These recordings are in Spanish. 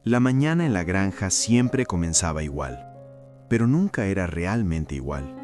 La mañana en la granja siempre comenzaba igual, pero nunca era realmente igual.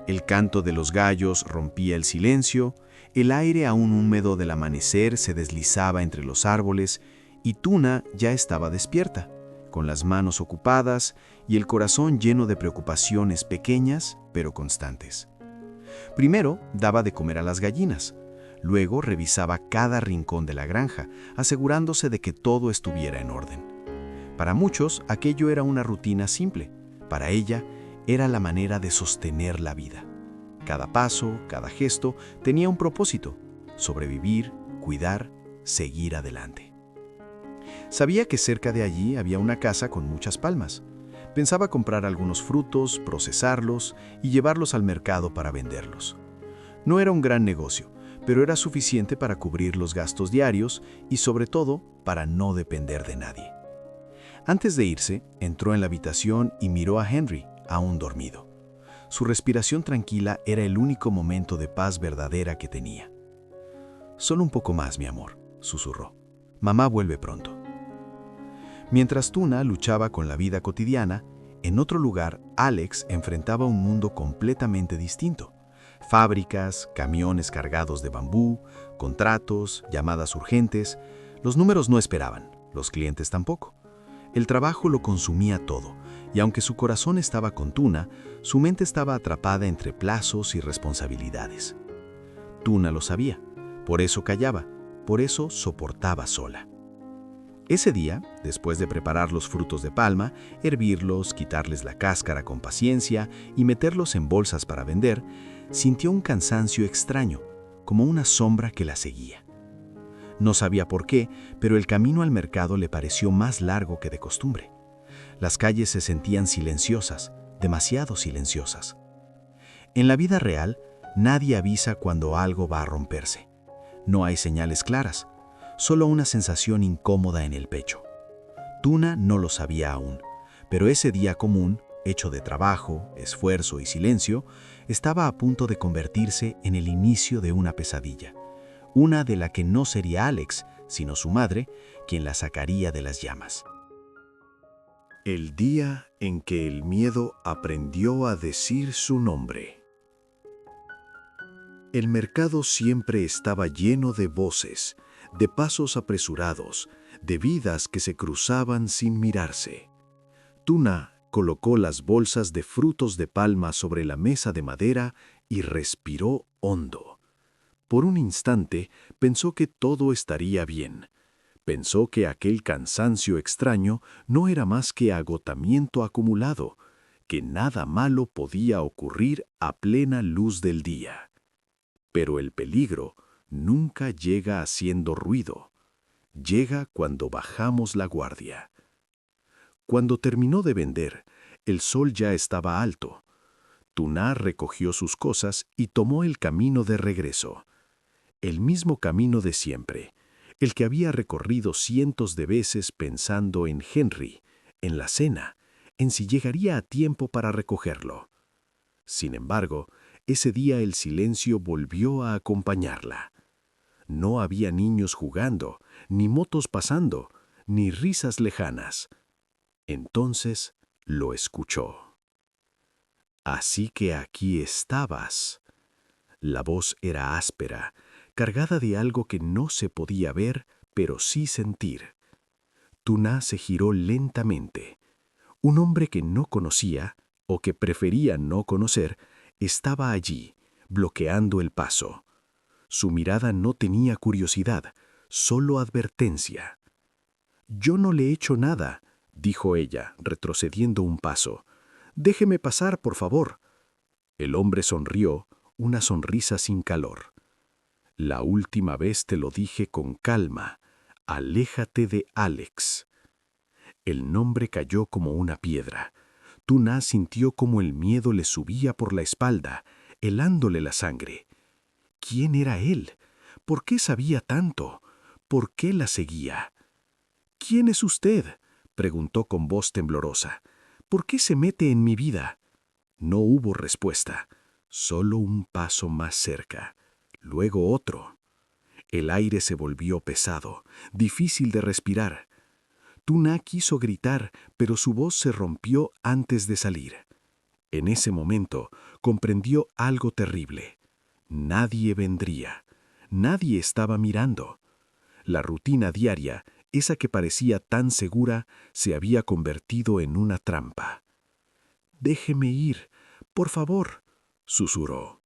El canto de los gallos rompía el silencio, el aire aún húmedo del amanecer se deslizaba entre los árboles y Tuna ya estaba despierta, con las manos ocupadas y el corazón lleno de preocupaciones pequeñas pero constantes. Primero daba de comer a las gallinas, luego revisaba cada rincón de la granja, asegurándose de que todo estuviera en orden. Para muchos, aquello era una rutina simple. Para ella, era la manera de sostener la vida. Cada paso, cada gesto, tenía un propósito: sobrevivir, cuidar, seguir adelante. Sabía que cerca de allí había una casa con muchas palmas. Pensaba comprar algunos frutos, procesarlos y llevarlos al mercado para venderlos. No era un gran negocio, pero era suficiente para cubrir los gastos diarios y, sobre todo, para no depender de nadie. Antes de irse, entró en la habitación y miró a Henry, aún dormido. Su respiración tranquila era el único momento de paz verdadera que tenía. «Solo un poco más, mi amor», susurró. «Mamá vuelve pronto». Mientras Tuna luchaba con la vida cotidiana, en otro lugar, Alex enfrentaba un mundo completamente distinto. Fábricas, camiones cargados de bambú, contratos, llamadas urgentes. Los números no esperaban, los clientes tampoco. El trabajo lo consumía todo, y aunque su corazón estaba con Tuna, su mente estaba atrapada entre plazos y responsabilidades. Tuna lo sabía, por eso callaba, por eso soportaba sola. Ese día, después de preparar los frutos de palma, hervirlos, quitarles la cáscara con paciencia y meterlos en bolsas para vender, sintió un cansancio extraño, como una sombra que la seguía. No sabía por qué, pero el camino al mercado le pareció más largo que de costumbre. Las calles se sentían silenciosas, demasiado silenciosas. En la vida real, nadie avisa cuando algo va a romperse. No hay señales claras, solo una sensación incómoda en el pecho. Tuna no lo sabía aún, pero ese día común, hecho de trabajo, esfuerzo y silencio, estaba a punto de convertirse en el inicio de una pesadilla. Una de la que no sería Alex, sino su madre, quien la sacaría de las llamas. El día en que el miedo aprendió a decir su nombre. El mercado siempre estaba lleno de voces, de pasos apresurados, de vidas que se cruzaban sin mirarse. Tuna colocó las bolsas de frutos de palma sobre la mesa de madera y respiró hondo. Por un instante pensó que todo estaría bien. Pensó que aquel cansancio extraño no era más que agotamiento acumulado, que nada malo podía ocurrir a plena luz del día. Pero el peligro nunca llega haciendo ruido. Llega cuando bajamos la guardia. Cuando terminó de vender, el sol ya estaba alto. Tuna recogió sus cosas y tomó el camino de regreso. El mismo camino de siempre, el que había recorrido cientos de veces pensando en Henry, en la cena, en si llegaría a tiempo para recogerlo. Sin embargo, ese día el silencio volvió a acompañarla. No había niños jugando, ni motos pasando, ni risas lejanas. Entonces lo escuchó. «Así que aquí estabas». La voz era áspera, cargada de algo que no se podía ver, pero sí sentir. Tuna se giró lentamente. Un hombre que no conocía, o que prefería no conocer, estaba allí, bloqueando el paso. Su mirada no tenía curiosidad, solo advertencia. «Yo no le he hecho nada», dijo ella, retrocediendo un paso. «Déjeme pasar, por favor». El hombre sonrió, una sonrisa sin calor. «La última vez te lo dije con calma. Aléjate de Alex». El nombre cayó como una piedra. Tuna sintió como el miedo le subía por la espalda, helándole la sangre. ¿Quién era él? ¿Por qué sabía tanto? ¿Por qué la seguía? «¿Quién es usted?», preguntó con voz temblorosa. «¿Por qué se mete en mi vida?». No hubo respuesta, solo un paso más cerca, luego otro. El aire se volvió pesado, difícil de respirar. Tuna quiso gritar, pero su voz se rompió antes de salir. En ese momento comprendió algo terrible. Nadie vendría. Nadie estaba mirando. La rutina diaria, esa que parecía tan segura, se había convertido en una trampa. «Déjeme ir, por favor», susurró.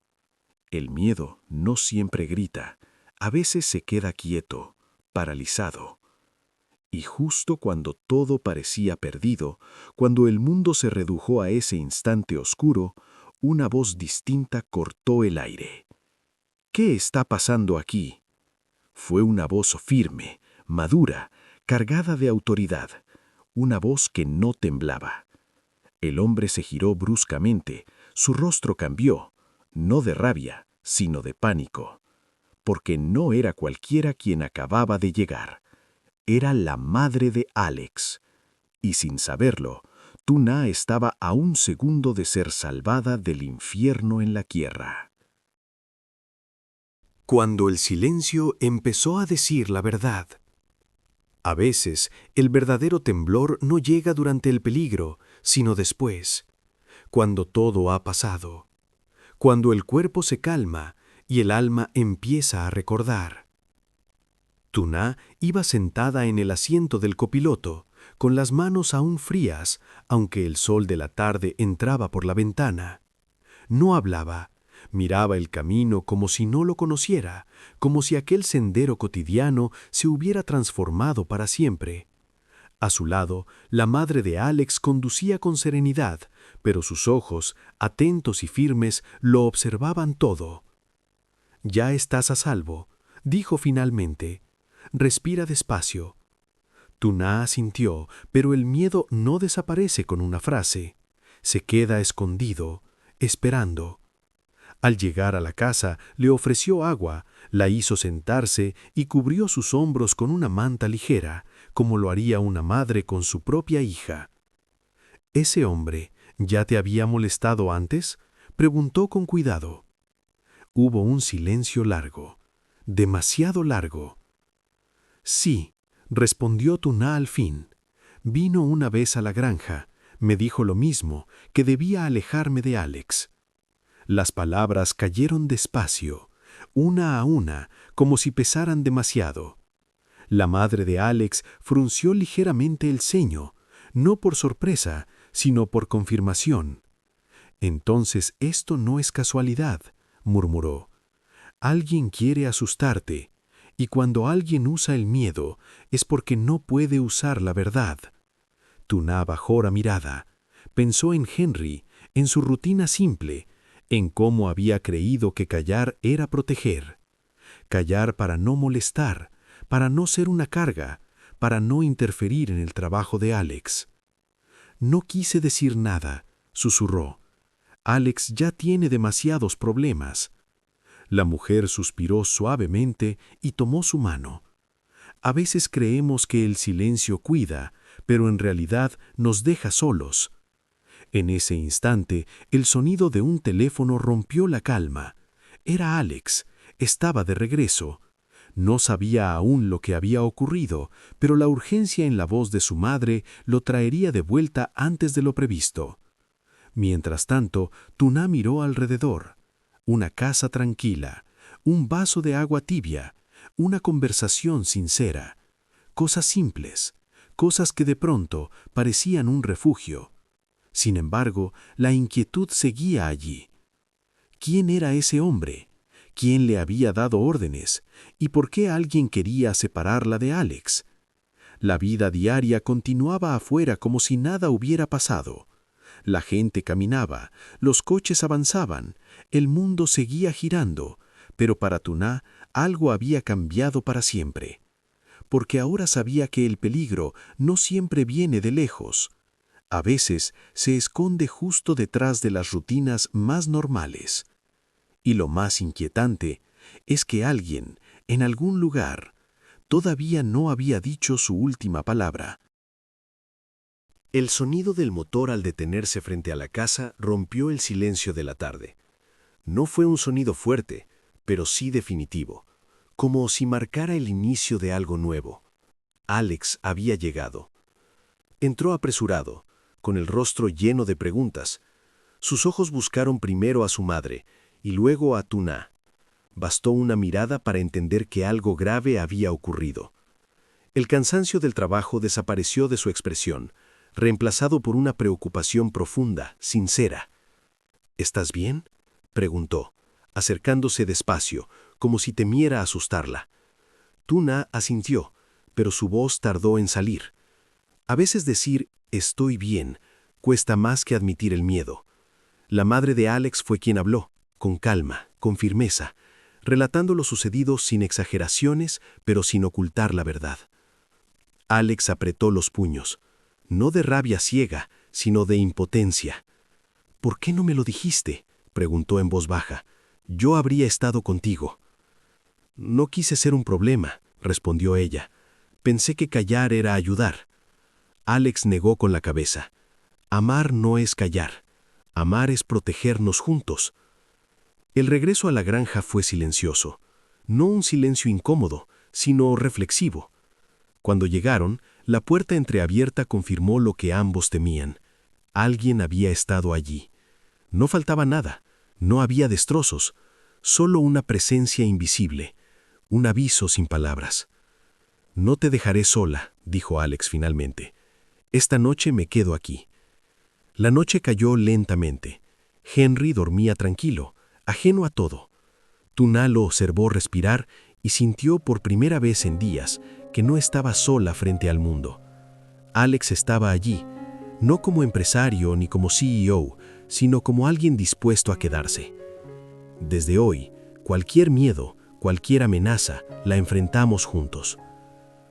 El miedo no siempre grita, a veces se queda quieto, paralizado. Y justo cuando todo parecía perdido, cuando el mundo se redujo a ese instante oscuro, una voz distinta cortó el aire. «¿Qué está pasando aquí?». Fue una voz firme, madura, cargada de autoridad, una voz que no temblaba. El hombre se giró bruscamente, su rostro cambió, no de rabia, sino de pánico, porque no era cualquiera quien acababa de llegar. Era la madre de Alex, y sin saberlo, Tuna estaba a un segundo de ser salvada del infierno en la tierra. Cuando el silencio empezó a decir la verdad. A veces, el verdadero temblor no llega durante el peligro, sino después, cuando todo ha pasado, cuando el cuerpo se calma y el alma empieza a recordar. Tuna iba sentada en el asiento del copiloto, con las manos aún frías, aunque el sol de la tarde entraba por la ventana. No hablaba. Miraba el camino como si no lo conociera, como si aquel sendero cotidiano se hubiera transformado para siempre. A su lado, la madre de Alex conducía con serenidad, pero sus ojos, atentos y firmes, lo observaban todo. «Ya estás a salvo», dijo finalmente. «Respira despacio». Tuna asintió, pero el miedo no desaparece con una frase. Se queda escondido, esperando. Al llegar a la casa, le ofreció agua, la hizo sentarse y cubrió sus hombros con una manta ligera, como lo haría una madre con su propia hija. «¿Ese hombre ya te había molestado antes?», preguntó con cuidado. Hubo un silencio largo, demasiado largo. «Sí», respondió Tuna al fin. «Vino una vez a la granja, me dijo lo mismo, que debía alejarme de Alex». Las palabras cayeron despacio, una a una, como si pesaran demasiado. La madre de Alex frunció ligeramente el ceño, no por sorpresa, sino por confirmación. «Entonces esto no es casualidad», murmuró. «Alguien quiere asustarte, y cuando alguien usa el miedo es porque no puede usar la verdad». Tuna bajó la mirada, pensó en Henry, en su rutina simple, en cómo había creído que callar era proteger. Callar para no molestar, para no ser una carga, para no interferir en el trabajo de Alex. «No quise decir nada», susurró. «Alex ya tiene demasiados problemas». La mujer suspiró suavemente y tomó su mano. A veces creemos que el silencio cuida, pero en realidad nos deja solos. En ese instante, el sonido de un teléfono rompió la calma. Era Alex. Estaba de regreso. No sabía aún lo que había ocurrido, pero la urgencia en la voz de su madre lo traería de vuelta antes de lo previsto. Mientras tanto, Tuna miró alrededor. Una casa tranquila, un vaso de agua tibia, una conversación sincera. Cosas simples, cosas que de pronto parecían un refugio. Sin embargo, la inquietud seguía allí. ¿Quién era ese hombre? ¿Quién le había dado órdenes? ¿Y por qué alguien quería separarla de Alex? La vida diaria continuaba afuera como si nada hubiera pasado. La gente caminaba, los coches avanzaban, el mundo seguía girando, pero para Tuna algo había cambiado para siempre. Porque ahora sabía que el peligro no siempre viene de lejos. A veces se esconde justo detrás de las rutinas más normales. Y lo más inquietante es que alguien, en algún lugar, todavía no había dicho su última palabra. El sonido del motor al detenerse frente a la casa rompió el silencio de la tarde. No fue un sonido fuerte, pero sí definitivo, como si marcara el inicio de algo nuevo. Alex había llegado. Entró apresurado, con el rostro lleno de preguntas. Sus ojos buscaron primero a su madre y luego a Tuna. Bastó una mirada para entender que algo grave había ocurrido. El cansancio del trabajo desapareció de su expresión, reemplazado por una preocupación profunda, sincera. ¿Estás bien?, preguntó, acercándose despacio, como si temiera asustarla. Tuna asintió, pero su voz tardó en salir. A veces decir «estoy bien» cuesta más que admitir el miedo. La madre de Alex fue quien habló, con calma, con firmeza, relatando lo sucedido sin exageraciones, pero sin ocultar la verdad. Alex apretó los puños, no de rabia ciega, sino de impotencia. «¿Por qué no me lo dijiste?», preguntó en voz baja. «Yo habría estado contigo». «No quise ser un problema», respondió ella. «Pensé que callar era ayudar». Alex negó con la cabeza. «Amar no es callar. Amar es protegernos juntos». El regreso a la granja fue silencioso. No un silencio incómodo, sino reflexivo. Cuando llegaron, la puerta entreabierta confirmó lo que ambos temían. Alguien había estado allí. No faltaba nada, no había destrozos, solo una presencia invisible, un aviso sin palabras. «No te dejaré sola», dijo Alex finalmente. «Esta noche me quedo aquí». La noche cayó lentamente. Henry dormía tranquilo, ajeno a todo. Tuna lo observó respirar y sintió por primera vez en días que no estaba sola frente al mundo. Alex estaba allí, no como empresario ni como CEO, sino como alguien dispuesto a quedarse. Desde hoy, cualquier miedo, cualquier amenaza, la enfrentamos juntos.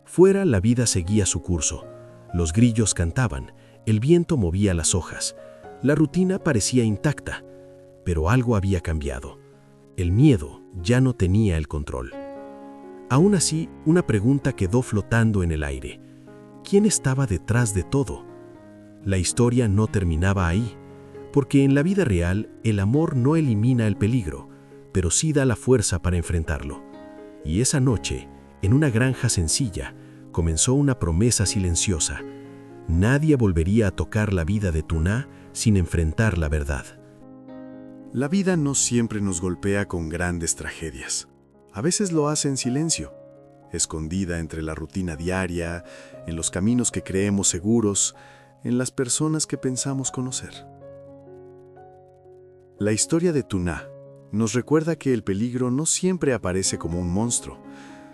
Fuera la vida seguía su curso. Los grillos cantaban, el viento movía las hojas. La rutina parecía intacta, pero algo había cambiado. El miedo ya no tenía el control. Aún así, una pregunta quedó flotando en el aire. ¿Quién estaba detrás de todo? La historia no terminaba ahí, porque en la vida real el amor no elimina el peligro, pero sí da la fuerza para enfrentarlo. Y esa noche, en una granja sencilla, comenzó una promesa silenciosa. Nadie volvería a tocar la vida de Tuna sin enfrentar la verdad. La vida no siempre nos golpea con grandes tragedias. A veces lo hace en silencio, escondida entre la rutina diaria, en los caminos que creemos seguros, en las personas que pensamos conocer. La historia de Tuna nos recuerda que el peligro no siempre aparece como un monstruo,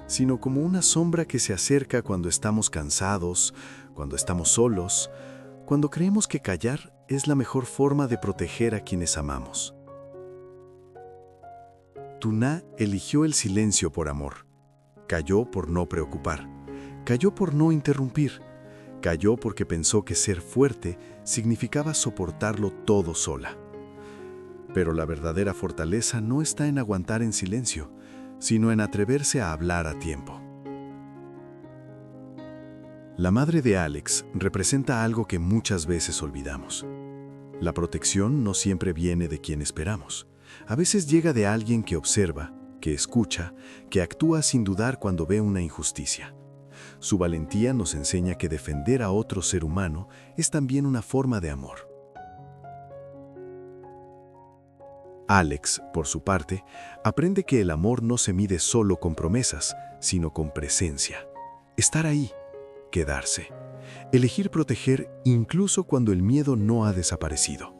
sino como una sombra que se acerca cuando estamos cansados, cuando estamos solos, cuando creemos que callar es la mejor forma de proteger a quienes amamos. Tuna eligió el silencio por amor. Calló por no preocupar. Calló por no interrumpir. Calló porque pensó que ser fuerte significaba soportarlo todo sola. Pero la verdadera fortaleza no está en aguantar en silencio, sino en atreverse a hablar a tiempo. La madre de Alex representa algo que muchas veces olvidamos. La protección no siempre viene de quien esperamos. A veces llega de alguien que observa, que escucha, que actúa sin dudar cuando ve una injusticia. Su valentía nos enseña que defender a otro ser humano es también una forma de amor. Alex, por su parte, aprende que el amor no se mide solo con promesas, sino con presencia. Estar ahí, quedarse. Elegir proteger incluso cuando el miedo no ha desaparecido.